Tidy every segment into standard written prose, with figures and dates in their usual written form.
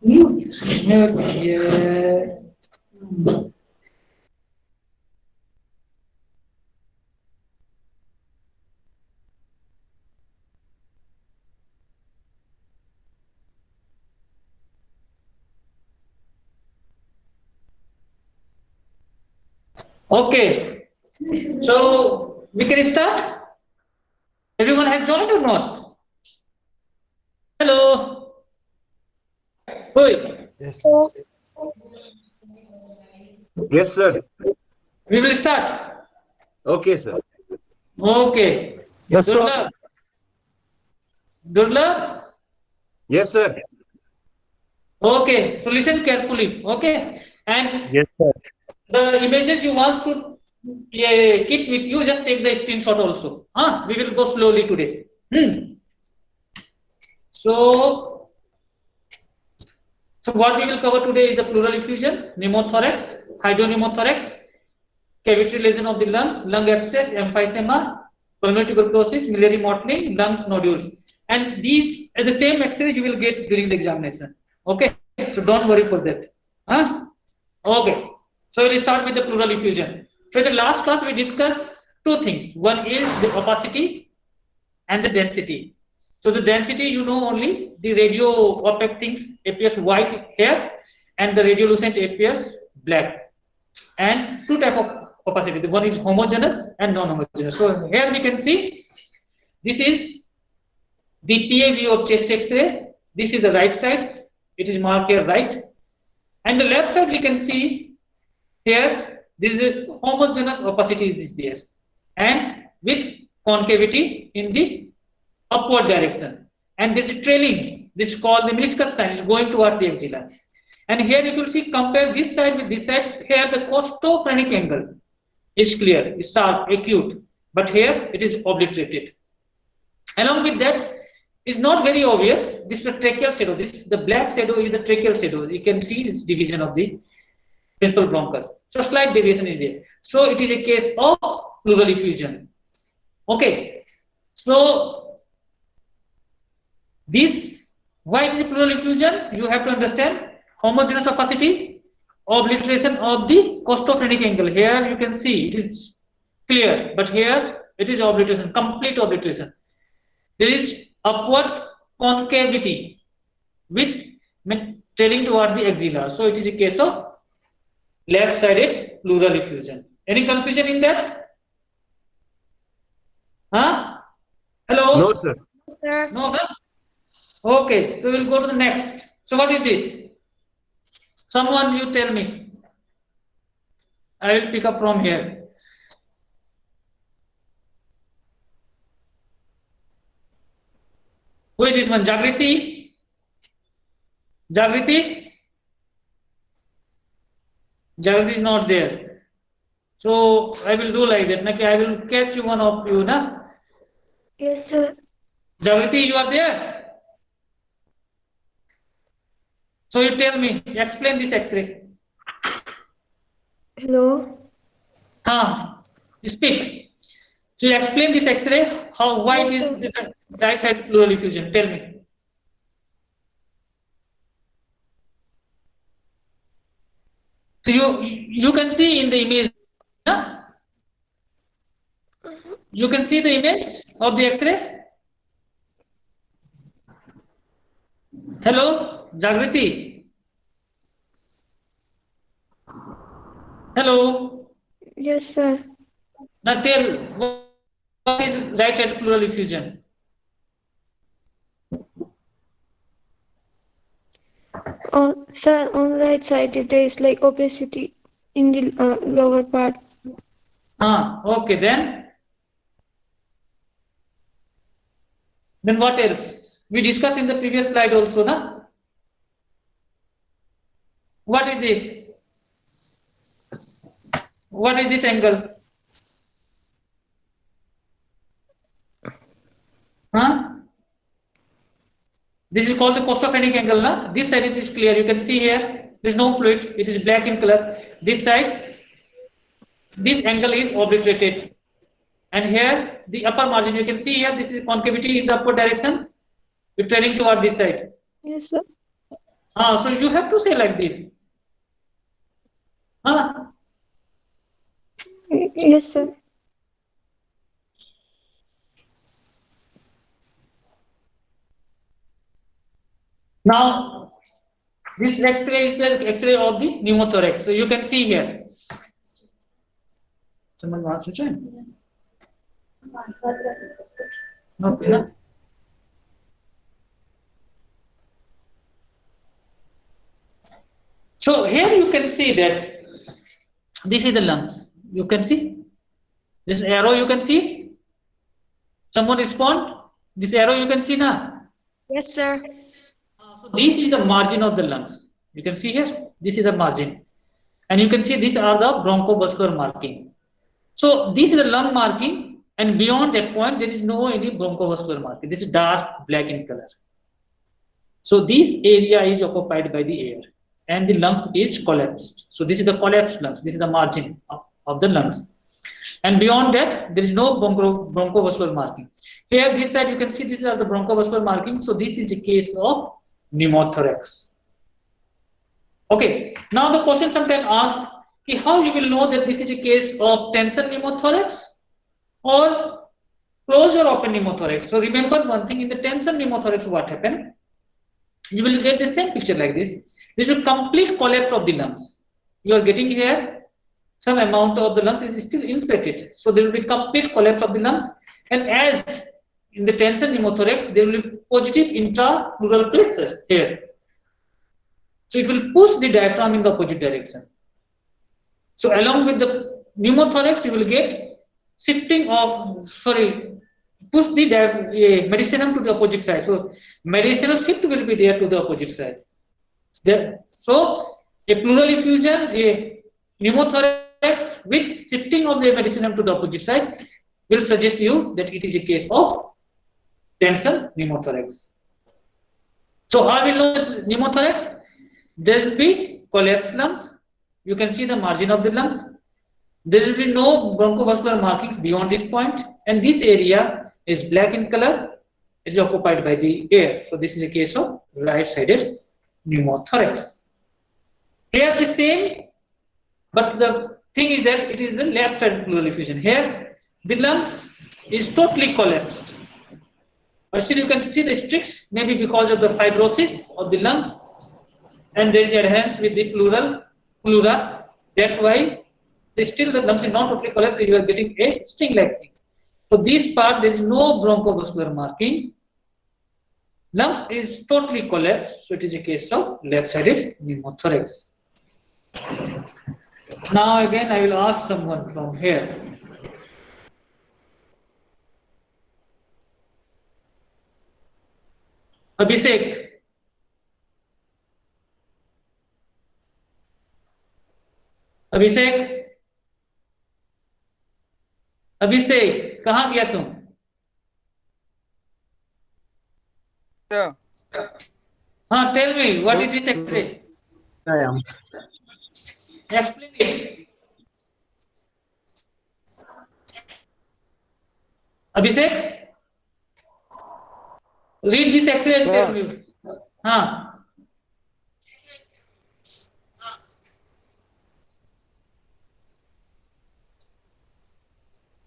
Yeah. Okay, so we can start. Everyone has joined or not? Hello. Oi. Yes. Yes, sir. We will start. Okay, sir. Okay. Yes, sir. Durlab. Durlab. Yes, sir. Okay. So listen carefully. Okay. And Yes, sir. the images you want to keep with you, just take the screenshot also. We will go slowly today. So, what we will cover today is the pleural effusion, pneumothorax, hydropneumothorax, cavitary lesion of the lungs, lung abscess, emphysema, pulmonary tuberculosis, Milliary Mottling, lungs nodules. And these are the same X-ray you will get during the examination. Okay, so don't worry for that. Okay, so we'll start with the pleural effusion. So in the last class we discussed two things. One is the opacity and the density. So the density, you know, only the radio opaque things appears white here and the radiolucent appears black. And two type of opacity. The one is homogeneous and non-homogeneous. So here we can see this is the PA view of chest X-ray. This is the right side. It is marked here right. And the left side we can see here this is homogeneous opacity is there and with concavity in the upward direction. And this is trailing. This is called the meniscus sign. It's going towards the axilla. And here if you see compare this side with this side, here the costophrenic angle is clear, is sharp, acute, but here it is obliterated. Along with that, is not very obvious. This is the tracheal shadow. This the black shadow is the tracheal shadow. You can see this division of the principal bronchus. So slight deviation is there. So it is a case of pleural effusion. Okay. So this why it is a pleural effusion? You have to understand homogeneous opacity, obliteration of the costophrenic angle. Here you can see it is clear, but here it is obliteration, complete obliteration. There is upward concavity with trailing towards the axilla. So it is a case of left-sided pleural effusion. Any confusion in that? Hello? No, sir. Sir. No, sir? Okay, so we'll go to the next. So what is this? Someone you tell me. I will pick up from here. Who is this one? Jagriti? Jagriti? Jagriti is not there. So I will do like that. I will catch one of you. Na? Yes, sir. Jagriti, you are there? So you tell me, explain this X-ray. Hello. Speak. So you explain this X-ray. Why Yes, is the right side pleural effusion? Tell me. So you can see in the image. You can see the image of the X-ray. Hello, Jagriti. Hello. Yes, sir. Now tell what is right side pleural effusion? Oh, sir, on the right side there is like opacity in the lower part. Okay, then what else? We discussed in the previous slide also, na? What is this? What is this angle? This is called the costophrenic angle, na? This side it is clear. You can see here, there is no fluid. It is black in color. This side, this angle is obliterated. And here, the upper margin, you can see here, this is concavity in the upward direction. We're turning toward this side. Yes, sir. So you have to say like this. Yes, sir. Now, this X-ray is the X-ray of the pneumothorax. So you can see here. Someone wants to join? Yes. Okay. No? So here you can see that this is the lungs. You can see this arrow. You can see. Someone respond. This arrow you can see now. Yes, sir. So this is the margin of the lungs. You can see here. This is the margin, and you can see these are the bronchovascular marking. So this is the lung marking, and beyond that point there is no any bronchovascular marking. This is dark black in color. So this area is occupied by the air, and the lungs is collapsed. So this is the collapsed lungs. This is the margin of the lungs, and beyond that there is no bronchovascular marking. Here this side you can see these are the bronchovascular markings. So this is a case of pneumothorax. Okay. Now the question sometimes asked, how you will know that this is a case of tension pneumothorax or closure open pneumothorax? So remember one thing, in the tension pneumothorax what happened? You will get the same picture like this. This is a complete collapse of the lungs. You are getting here some amount of the lungs is still inflated. So there will be complete collapse of the lungs. And as in the tension pneumothorax, there will be positive intrapleural pressure here. So it will push the diaphragm in the opposite direction. So along with the pneumothorax, you will get shifting of, push the mediastinum to the opposite side. So mediastinal shift will be there to the opposite side. So a pleural effusion, a pneumothorax with shifting of the mediastinum to the opposite side will suggest you that it is a case of tension pneumothorax. So how will know pneumothorax? There will be collapsed lungs. You can see the margin of the lungs. There will be no bronchovascular markings beyond this point, and this area is black in color. It is occupied by the air. So this is a case of right-sided pneumothorax. Here the same, but the thing is that it is the left-sided pleural effusion. Here the lungs is totally collapsed. But still you can see the streaks, maybe because of the fibrosis of the lungs, and there is adherence with the pleura. That's why still the lungs is not totally collapsed. You are getting a sting-like thing. So this part there is no bronchovascular marking. Lungs is totally collapsed. So it is a case of left-sided pneumothorax. Now again I will ask someone from here. Abhishek. अभिषेक कहाँ गया तुम? हाँ, tell me what is this X-ray? I am. Explain it. Abhishek, read this X-ray and tell me. हाँ.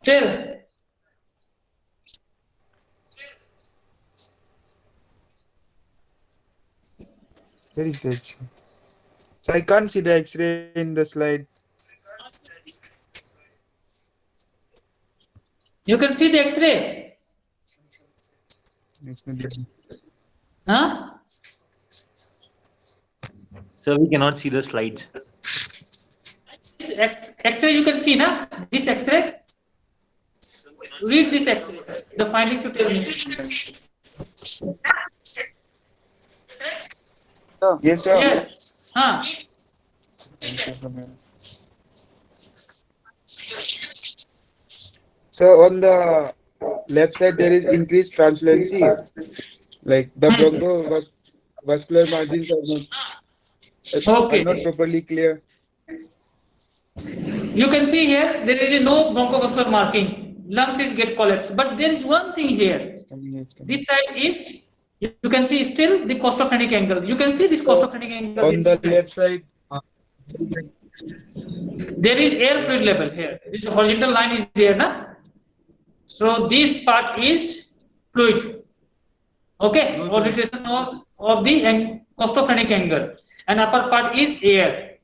Tell. Very good. So I can't see the X-ray in the slide. You can see the X-ray. Huh? Sir, we cannot see the slides. X-ray you can see, na? This X-ray. Read this X-ray. The findings you tell me. Yes, sir. Yes. Huh. So on the left side there is increased translucency, like the bronchovascular margins are not properly clear. You can see here there is no bronchovascular marking. Lungs is get collapsed, but there is one thing here. This side is You can see still the costophrenic angle. You can see this costophrenic angle. On the left side, There is air fluid level here. This horizontal line is there, na? So this part is fluid. Okay, obliteration of the costophrenic angle, and upper part is air.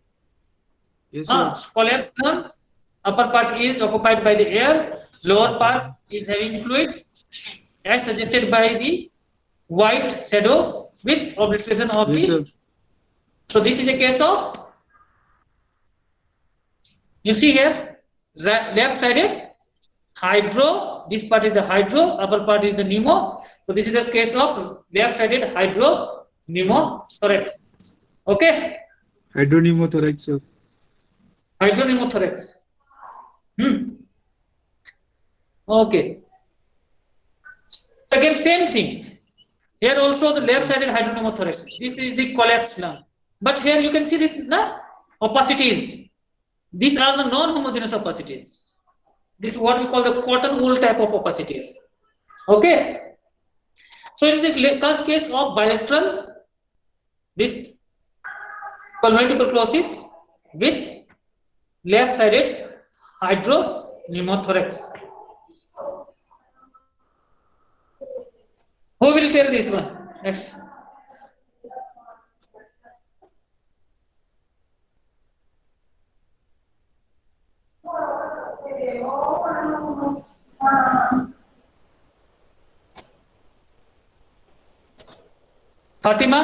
yes, sir. Collapsed lung, upper part is occupied by the air, lower part is having fluid, as suggested by the white shadow with obliteration of Yes, the. sir. So this is a case of. You see here, left-sided hydro. This part is the hydro, upper part is the pneumo. So this is the case of left-sided hydropneumothorax. Okay, Hydropneumothorax, sir. hydropneumothorax. Okay. Again, same thing. Here also the left-sided hydropneumothorax. This is the collapsed lung. But here you can see this the opacities. These are the non-homogeneous opacities. This is what we call the cotton wool type of opacities. Okay. So it is a case of bilateral this pulmonary tuberculosis with left-sided hydropneumothorax. Who will tell this one? Next. Fatima?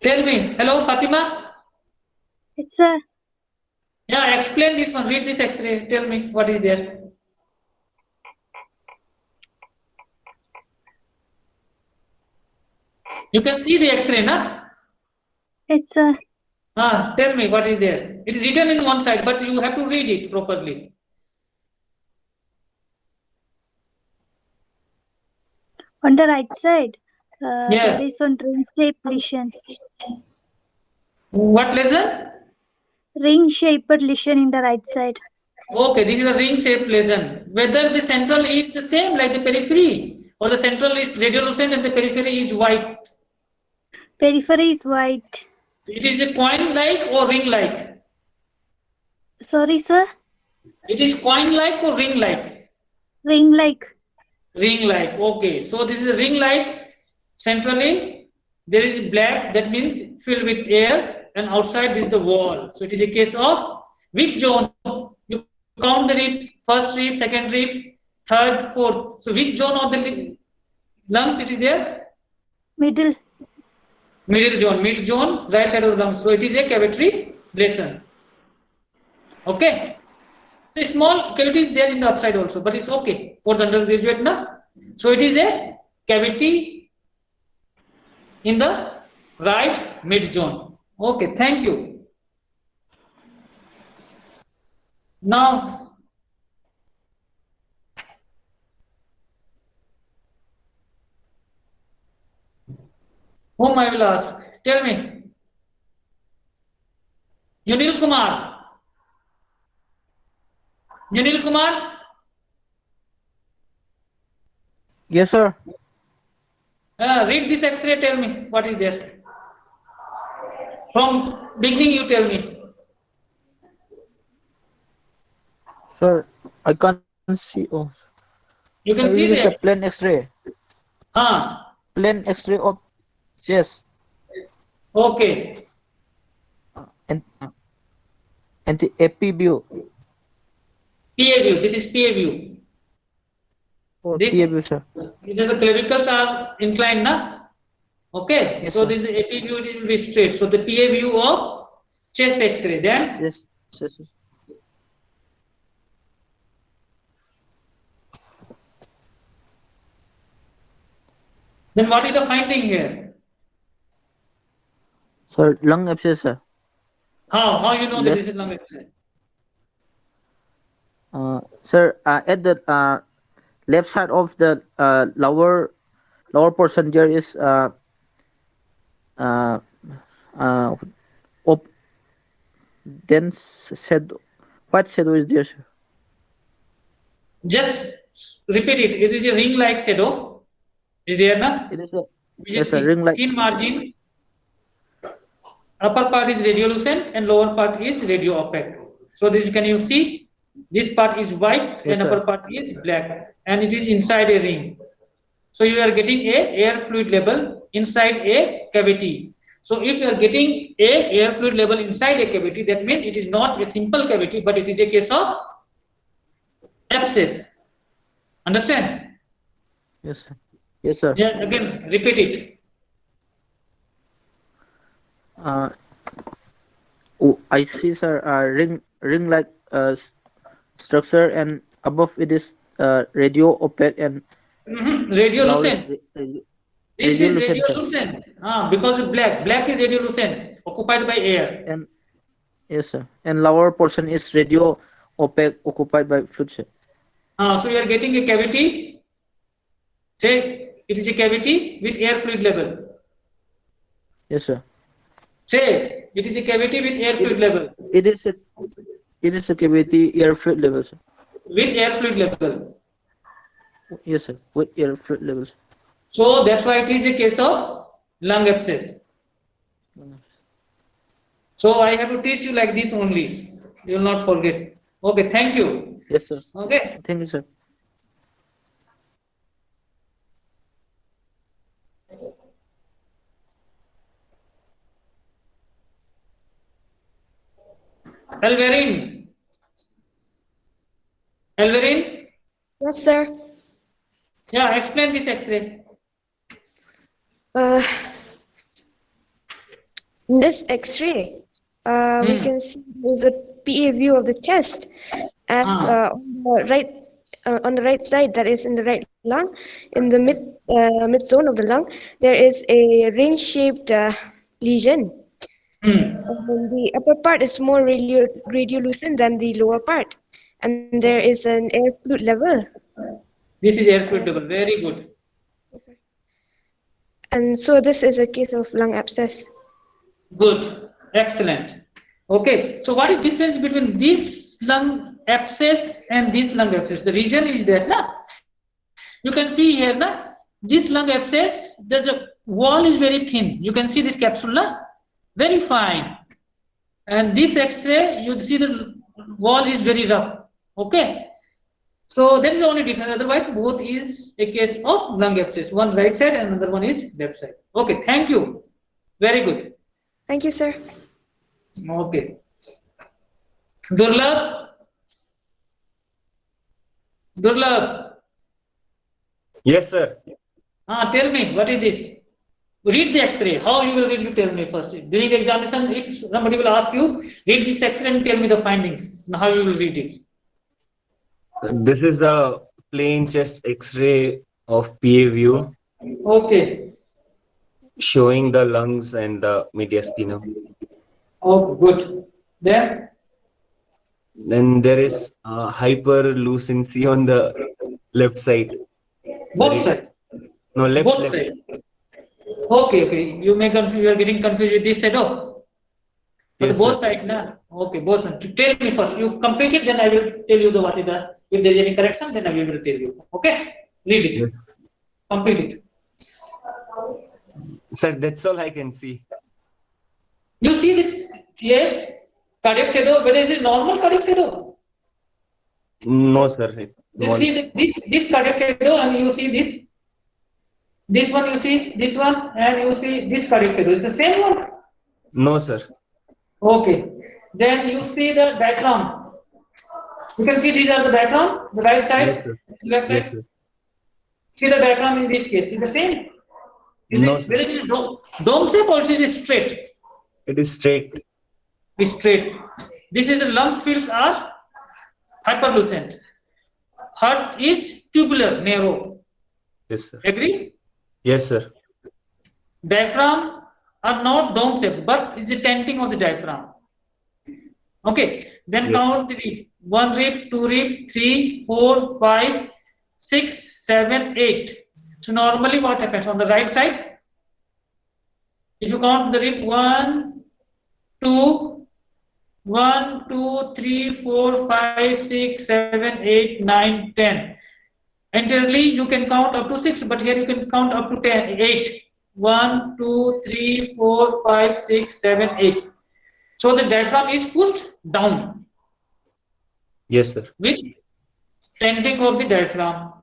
Tell me. Hello, Fatima? Yes, sir. Yeah, explain this one. Read this X-ray. Tell me what is there. You can see the X-ray, na? Yes, sir. Tell me what is there. It is written in one side, but you have to read it properly. On the right side, Yeah. there is one ring-shaped lesion. What lesion? Ring-shaped lesion in the right side. Okay, this is a ring-shaped lesion. Whether the central is the same like the periphery, or the central is radiolucent and the periphery is white. Periphery is white. It is a coin-like or ring-like. Sorry, sir. It is coin-like or ring-like. Ring-like. Ring-like. Okay, so this is a ring-like. Centrally, there is black. That means filled with air, and outside this is the wall. So it is a case of which zone? You count the ribs: first rib, second rib, third, fourth. So which zone of the lungs it is there? Middle. Middle zone, right side of the lungs. So it is a cavitary lesion. Okay. So small cavity is there in the upside also, but it's okay for the undergraduate, na? So it is a cavity in the right mid zone. Okay, thank you. Now, whom I will ask? Tell me. Yunil Kumar. Yunil Kumar? Yes, sir. Read this X-ray, tell me what is there. From beginning you tell me. Sir, I can't see. Oh, You can sir, see it is the a plain X-ray. Plain X-ray of chest Okay. and the AP view. PA view. This is PA view. Or This, PA view, sir. these are the clavicles are inclined, na? Okay. Yes, So sir. this AP view will be straight. So the PA view of chest X-ray. Then Yes, yes, yes. what is the finding here? Sir, lung abscess, sir. How you know that Left. this is lung X-ray? Sir, at the left side of the lower portion there is dense What shadow is there, sir? Just repeat it. It is a ring-like shadow. Is there, na? It is a Which yes, is sir. Ring like thin margin. Upper part is radiolucent and lower part is radio opaque. So this, can you see? This part is white yes, and sir. upper part is black, and it is inside a ring. So you are getting a air fluid level inside a cavity. So if you are getting a air fluid level inside a cavity, that means it is not a simple cavity, but it is a case of abscess. Understand? Yes, sir. Yes, sir. Yeah, again repeat it. Oh, I see, sir. Ring like structure, and above it is radio opaque and lower is Radiolucent. This is radiolucent, sir. radiolucent. Because black. Black is radiolucent, occupied by air. And yes, sir. And lower portion is radio opaque, occupied by fluid, sir. So you are getting a cavity. Say it is a cavity with air fluid level. Yes, sir. Say it is a cavity with air fluid level. It is a cavity air fluid level, sir. With air fluid level. Yes, sir. With air fluid levels. So that's why it is a case of lung abscess. So I have to teach you like this only. You will not forget. Okay, thank you. Yes, sir. Okay. Thank you, sir. Alvarin. Alvarin? Yes, sir. Yeah, explain this X-ray. In this X-ray, we can see there's a PA view of the chest, and on the right side, that is in the right lung, in the mid zone of the lung, there is a ring-shaped lesion. And the upper part is more radiolucent than the lower part, and there is an air fluid level. This is air fluid level. Very good. And so this is a case of lung abscess. Good. Excellent. Okay. So what is the difference between this lung abscess and this lung abscess? The reason is that you can see here this lung abscess, the wall is very thin. You can see this capsule very fine. And this X-ray, you see the wall is very rough. Okay. So that is the only difference. Otherwise, both is a case of lung abscess. One right side and another one is left side. Okay. Thank you. Very good. Thank you, sir. Okay. Durlab? Durlab? Yes, sir. Tell me, what is this? Read the X-ray. How you will read? You tell me first. During the examination, if somebody will ask you, read this X-ray and tell me the findings. Now how you will read it? This is the plain chest X-ray of PA view. Okay. Showing the lungs and the mediastinum. Oh, good. Then There is hyperlucency on the left side. both sides. No, left. Both left. sides. Okay. You may confuse. You are getting confused with this shadow. But Yes, both sir. sides, Okay, both sides. Tell me first. You complete it, then I will tell you what is the. If there is any correction, then I will tell you. Okay. Read it. Yes. Complete it. Sir, that's all I can see. You see the cardiac shadow, whether it is normal cardiac shadow. No, sir. You see this cardiac shadow, and you see this. This one, you see this one, and you see this cardiac shadow. It's the same one. No, sir. Okay. Then you see the diaphragm. You can see these are the diaphragm, the right side, Yes, sir. left side. Yes, sir. See the diaphragm in this case. Is the same? No, Whether it is dome shape or it is straight? It is straight. It's straight. This is the lungs fields are hyperlucent. Heart is tubular, narrow. Yes, sir. Agree? Yes, sir. Diaphragm are not dome shaped, but it's a tenting of the diaphragm. Okay. Then Yes. count the rib. 1 rib, 2 rib, 3, 4, 5, 6, 7, 8. So normally what happens on the right side? If you count the rib 1, 2, 1, 2, 3, 4, 5, 6, 7, 8, 9, 10. Entirely you can count up to 6, but here you can count up to 10, 8. 1, 2, 3, 4, 5, 6, 7, 8. So the diaphragm is pushed down Yes, sir. with bending of the diaphragm.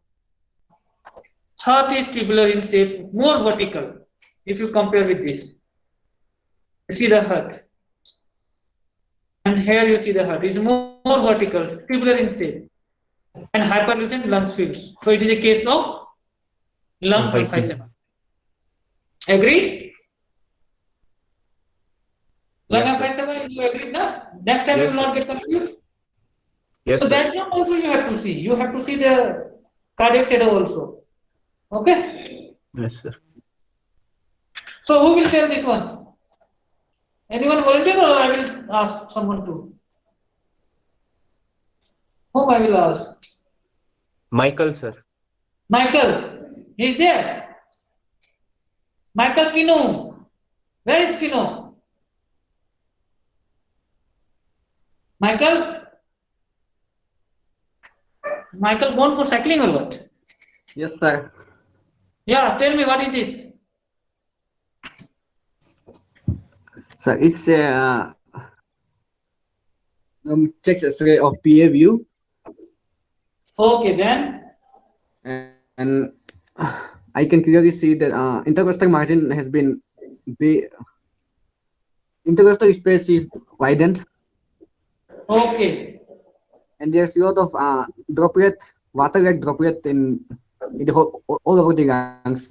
Heart is tubular in shape, more vertical. If you compare with this, you see the heart, and here you see the heart is more vertical, tubular in shape, and hyperlucent lung fields. So it is a case of lung emphysema. Agree? Lung Yes, sir. emphysema, you agree now? Next time Yes, you will not sir. get confused. Yes, So sir. that one also you have to see. You have to see the cardiac shadow also. Okay? Yes, sir. So who will tell this one? Anyone volunteer, or I will ask someone to? Whom I will ask? Michael, sir. Michael, is there? Michael Kino. Where is Kino? Michael? Michael gone for cycling or what? Yes, sir. Yeah, tell me what is this? Sir, it's a chest X-ray of PA view, Okay, then. and I can clearly see that intercostal margin has been intercostal space is widened, Okay. and there's a lot of droplet, water-like droplet in the all over the lungs.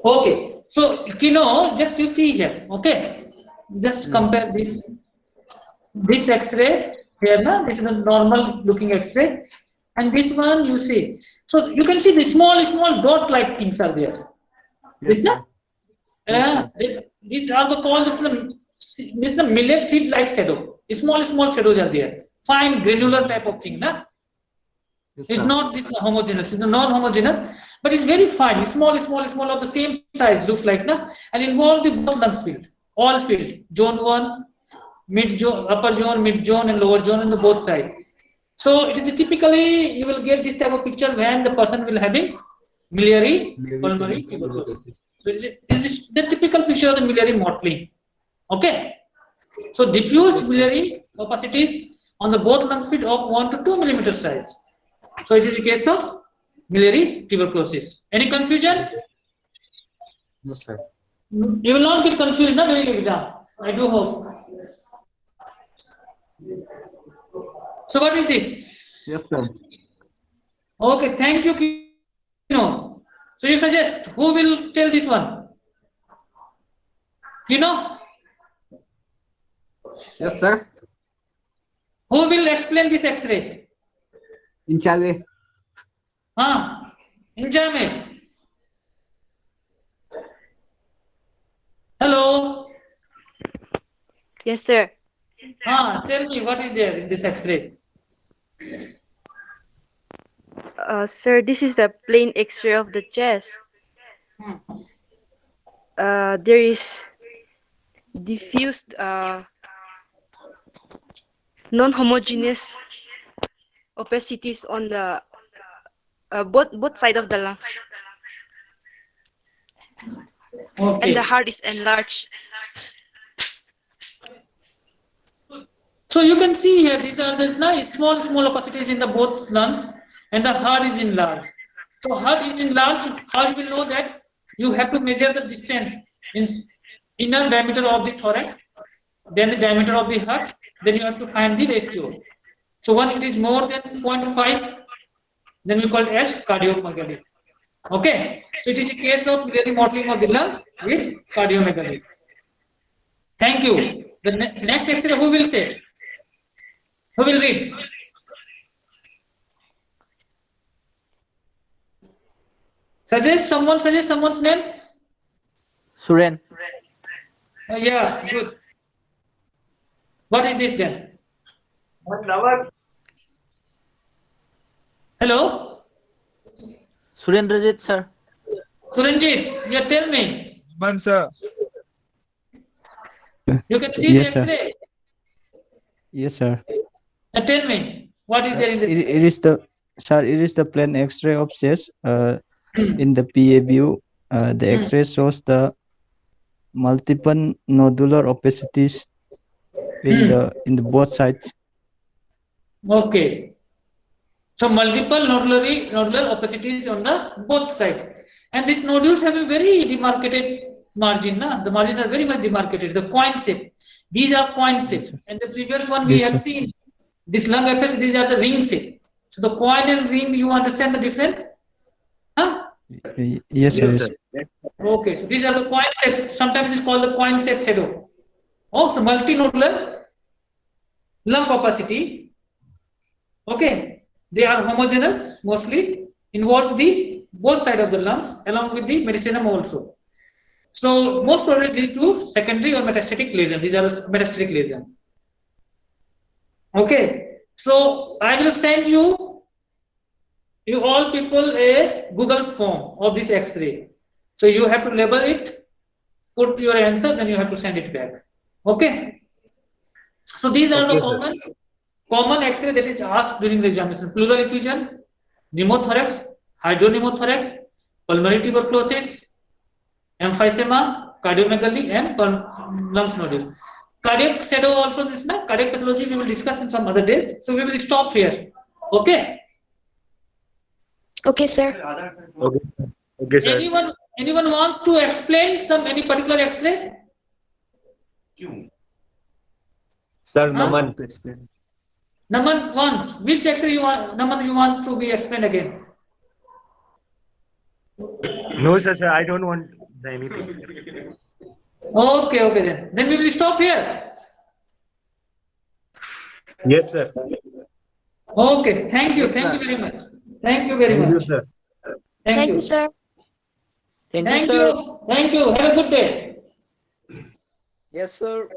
Okay. So, Kino, just you see here. Okay. Just compare this X-ray here, na? This is a normal looking X-ray, and this one you see. So you can see the small dot-like things are there. Yes, This na? sir. These are the called this is the millet seed-like shadow. Small shadows are there. Fine granular type of thing, na? Yes, It's sir. not this homogeneous. It's non-homogeneous, but it's very fine. Small of the same size looks like, na? And involve the both lungs field, all field, zone 1, mid zone, upper zone, mid zone, and lower zone on the both side. So it is typically you will get this type of picture when the person will having miliary pulmonary tuberculosis. So it is the typical picture of the miliary mottling. Okay. So diffuse miliary opacities on the both lungs field of 1 to 2 millimeter size. So it is a case of miliary tuberculosis. Any confusion? No, sir. You will not get confused na during exam. I do hope. So what is this? Yes, sir. Okay, thank you, Kino. So you suggest who will tell this one? You know? Yes, sir. Who will explain this X-ray? Inshallah. Jamil. Hello. Yes, sir. Tell me what is there in this X-ray? Sir, this is a plain X-ray of the chest. There is diffused non-homogeneous opacities on the both side of the lungs, Okay. and the heart is enlarged. So you can see here, these are the nice small opacities in the both lungs, and the heart is enlarged. So heart is enlarged. How you will know that? You have to measure the distance in inner diameter of the thorax, then the diameter of the heart, then you have to find the ratio. So once it is more than 0.5, then we call it as cardiomegaly. Okay, so it is a case of Milliary mottling of the lungs with cardiomegaly. Thank you. The next X-ray, who will say? Who will read? Suggest someone's name. Suren. Yeah, good. What is this then? Hello, Surendrajit, sir. Suranjit. Yeah, tell me. Man, sir. You can see the X-ray. Yes, sir. Tell me, what is there in this? It is the sir. It is the plain X-ray of chest. In the PA view, the X-ray shows the multiple nodular opacities in the both sides. Okay. So multiple nodular opacities on the both sides, and these nodules have a very demarcated margin. Na? The margins are very much demarcated. The coin shape. These are coin shape, Yes, and the previous one we yes, have sir. seen this lung effect. These are the ring shape. So the coin and ring, you understand the difference? Huh? Yes, sir. Yes, Yes. sir. Okay. So these are the coin shape. Sometimes it's called the coin shape shadow. Also multinodular lung opacity. Okay. They are homogeneous mostly, involves the both side of the lungs along with the mediastinum also. So most probably due to secondary or metastatic lesion. These are metastatic lesion. Okay. So I will send you all people a Google form of this X-ray. So you have to label it, put your answer, then you have to send it back. Okay. So these are the Okay, sir. common X-ray that is asked during the examination: pleural effusion, pneumothorax, hydropneumothorax, pulmonary tuberculosis, emphysema, cardiomegaly, and lungs nodule. Cardiac shadow also is na cardiac pathology we will discuss in some other days. So we will stop here. Okay. Okay, sir. Okay. Okay, sir. Anyone wants to explain any particular X-ray? Sir, Huh? Naman. Naman wants. Which X-ray you want? Naman, you want to be explained again? No, sir. I don't want anything, sir. Okay, okay then. Then we will stop here. Yes, sir. Okay. Thank you. Yes, Thank you sir. very much. Thank you very Thank you, much. sir. Thank Thank you. you, sir. Thank you, Thank sir. you. Thank you. Have a good day. Yes, sir.